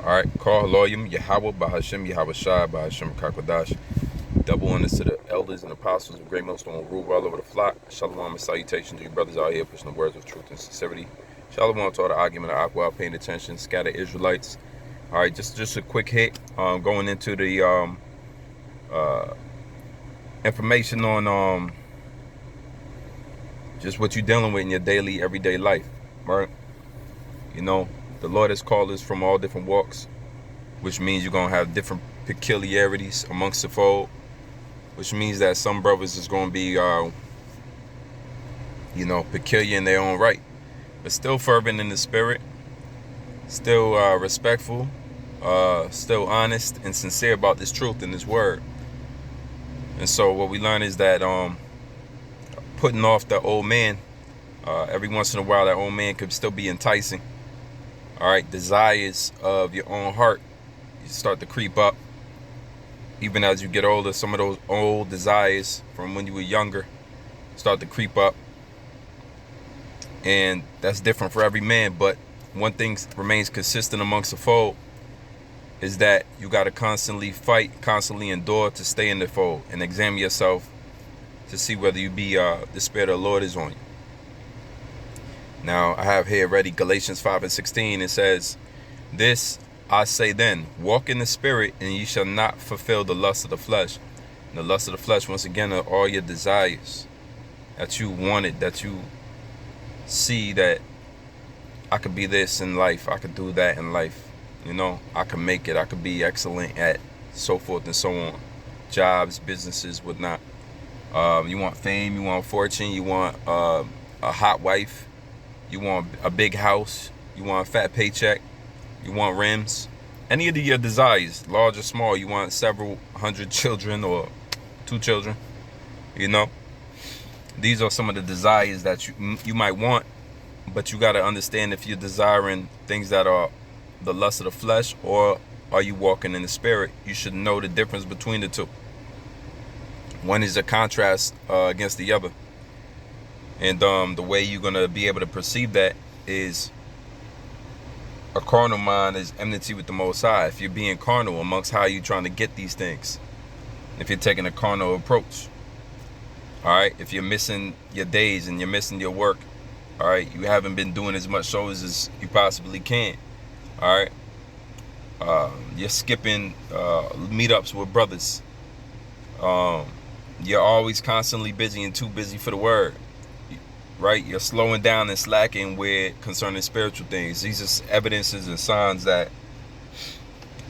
Alright, call Haloyim, Yahweh, Bahashem, Yahweh Shai, Bahashem, Kakwadash. Double honors to the elders and apostles of Great Millstone rule all over the flock. Shalom and salutation to you brothers out here pushing the words of truth and sincerity. Shalom to all the argument of Aqua, paying attention, scattered Israelites. Alright, just a quick hit. Going into the information on just what you're dealing with in your daily, everyday life. Right? You know, the Lord has called us from all different walks, which means you're going to have different peculiarities amongst the fold, which means that some brothers is going to be, peculiar in their own right, but still fervent in the spirit, still respectful, still honest and sincere about this truth and this word. And so what we learn is that putting off the old man, every once in a while, that old man could still be enticing. All right, desires of your own heart, you start to creep up. Even as you get older, some of those old desires from when you were younger start to creep up. And that's different for every man. But one thing remains consistent amongst the fold is that you got to constantly fight, constantly endure to stay in the fold and examine yourself to see whether you be the Spirit of the Lord is on you. Now, I have here ready Galatians 5:16. It says, "This I say then, walk in the Spirit, and ye shall not fulfill the lust of the flesh." And the lust of the flesh, once again, are all your desires that you wanted, that you see that I could be this in life, I could do that in life. You know, I could make it, I could be excellent at so forth and so on. Jobs, businesses, whatnot. You want fame, you want fortune, you want a hot wife. You want a big house, you want a fat paycheck, you want rims. Any of your desires, large or small, you want several hundred children or 2 children, you know. These are some of the desires that you might want, but you got to understand if you're desiring things that are the lust of the flesh or are you walking in the spirit. You should know the difference between the two. One is a contrast against the other. And the way you're going to be able to perceive that is a carnal mind is enmity with the Most High. If you're being carnal amongst how you're trying to get these things, if you're taking a carnal approach, all right, if you're missing your days and you're missing your work, all right, you haven't been doing as much shows as you possibly can, all right, you're skipping meetups with brothers, you're always constantly busy and too busy for the word. Right, you're slowing down and slacking with concerning spiritual things. These are evidences and signs that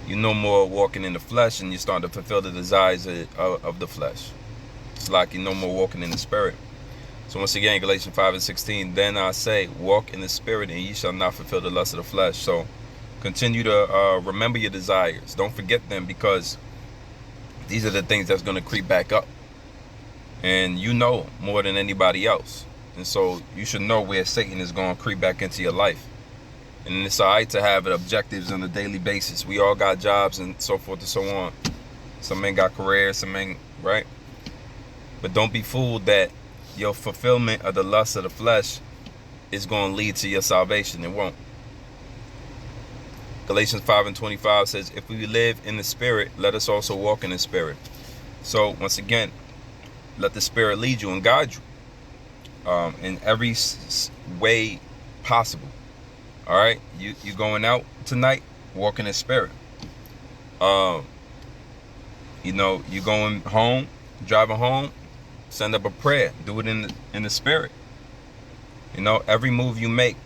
you're no more walking in the flesh and you're starting to fulfill the desires of the flesh. It's like you're no more walking in the spirit. So once again, Galatians 5:16, "Then I say, walk in the spirit, and ye shall not fulfill the lust of the flesh." So continue to remember your desires. Don't forget them, because these are the things that's going to creep back up. And you know more than anybody else. And so you should know where Satan is going to creep back into your life. And it's all right to have objectives on a daily basis. We all got jobs and so forth and so on. Some men got careers, some men, right? But don't be fooled that your fulfillment of the lust of the flesh is going to lead to your salvation. It won't. Galatians 5:25 says, "If we live in the spirit, let us also walk in the spirit." So once again, let the spirit lead you and guide you. In every way possible. All right, you going out tonight, walk in the spirit. You going home, driving home, send up a prayer, do it in the spirit. You know, every move you make,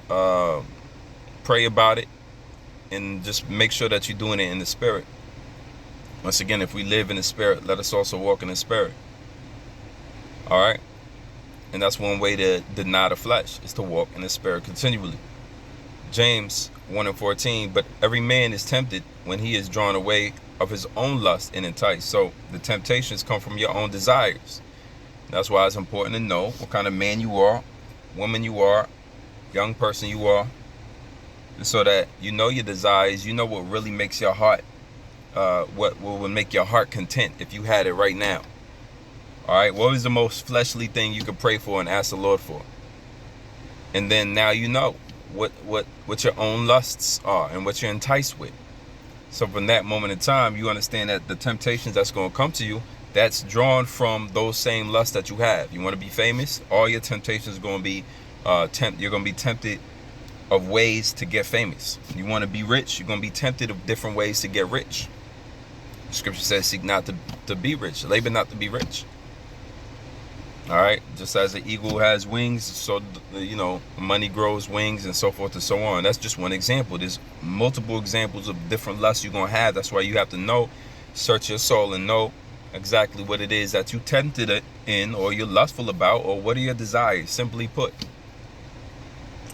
pray about it, and just make sure that you're doing it in the spirit. Once again, if we live in the spirit, let us also walk in the spirit. All right. And that's one way to deny the flesh, is to walk in the spirit continually. James 1:14, "But every man is tempted when he is drawn away of his own lust and enticed." So the temptations come from your own desires. That's why it's important to know what kind of man you are, woman you are, young person you are, so that you know your desires, you know what really makes your heart, what will make your heart content if you had it right now. All right, what is the most fleshly thing you could pray for and ask the Lord for? And then now you know. what your own lusts are and what you're enticed with. So from that moment in time, you understand that the temptations that's going to come to you, that's drawn from those same lusts that you have. You want to be famous, all your temptations are going to be you're going to be tempted of ways to get famous. You want to be rich, you're going to be tempted of different ways to get rich. Scripture says, seek not to be rich, labor not to be rich. All right, just as an eagle has wings, so money grows wings, and so forth and so on. That's just one example. There's multiple examples of different lusts you're gonna have. That's why you have to know, search your soul, and know exactly what it is that you tempted it in, or you're lustful about, or what are your desires. Simply put,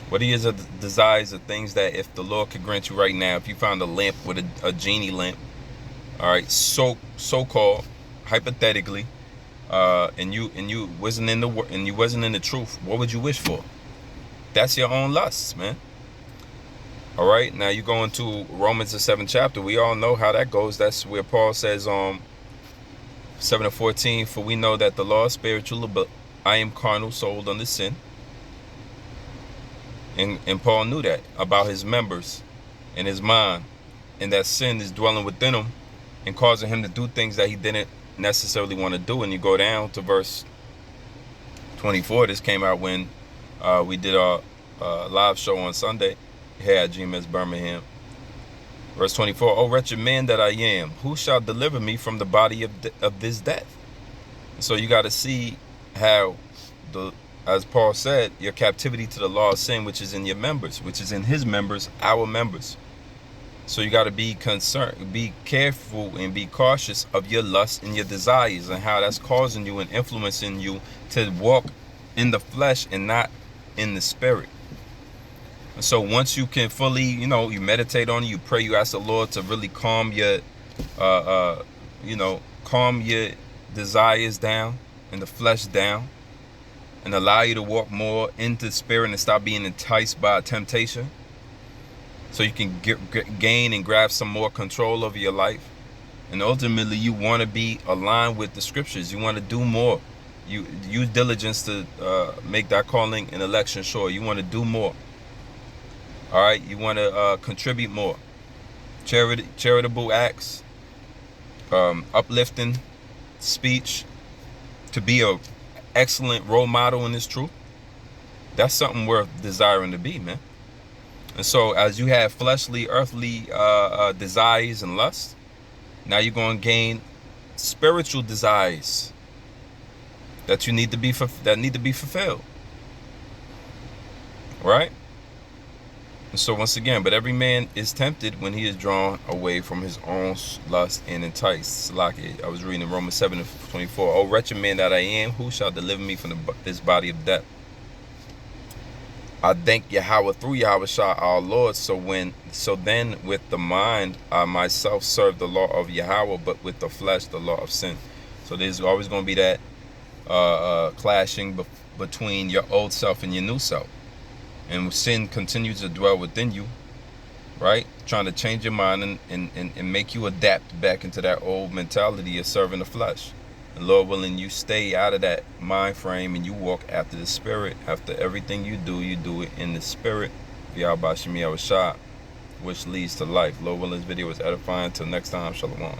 what are your desires of things that if the Lord could grant you right now, if you found a lamp with a genie lamp, all right, so-called, hypothetically. And you wasn't in the truth, what would you wish for? That's your own lusts, man. All right, now you go into Romans the 7th chapter. We all know how that goes. That's where Paul says 7:14, for we know that the law is spiritual, but I am carnal, sold under sin. And Paul knew that about his members and his mind, and that sin is dwelling within him and causing him to do things that he didn't necessarily want to do. And you go down to verse 24. This came out when we did our live show on Sunday here at GMS Birmingham. Verse 24, O wretched man that I am, who shall deliver me from the body of this death? So you got to see how, as Paul said, your captivity to the law of sin, which is in your members, which is in his members, our members. So you got to be concerned, be careful, and be cautious of your lusts and your desires and how that's causing you and influencing you to walk in the flesh and not in the spirit. And so once you can fully, you meditate on it, you pray, you ask the Lord to really calm your, calm your desires down and the flesh down, and allow you to walk more into the spirit and stop being enticed by temptation. So you can gain and grab some more control over your life. And ultimately, you want to be aligned with the scriptures. You want to do more. You use diligence to make that calling and election sure. You want to do more. All right? You want to contribute more. Charitable acts, uplifting speech, to be an excellent role model in this truth. That's something worth desiring to be, man. And so as you have fleshly, earthly desires and lusts, now you're going to gain spiritual desires that need to be fulfilled. Right? And so once again, but every man is tempted when he is drawn away from his own lust and enticed. Like I was reading in Romans 7:24. O wretched man that I am, who shall deliver me from this body of death? I thank Yahweh through Yahweh Shah our Lord. So then with the mind I myself serve the law of Yahweh, but with the flesh the law of sin. So there's always going to be that clashing between your old self and your new self. And sin continues to dwell within you, right? Trying to change your mind and make you adapt back into that old mentality of serving the flesh. And Lord willing, you stay out of that mind frame and you walk after the spirit. After everything you do it in the spirit. Yahweh Shah, which leads to life. Lord willing, this video was edifying. Until next time, shalom.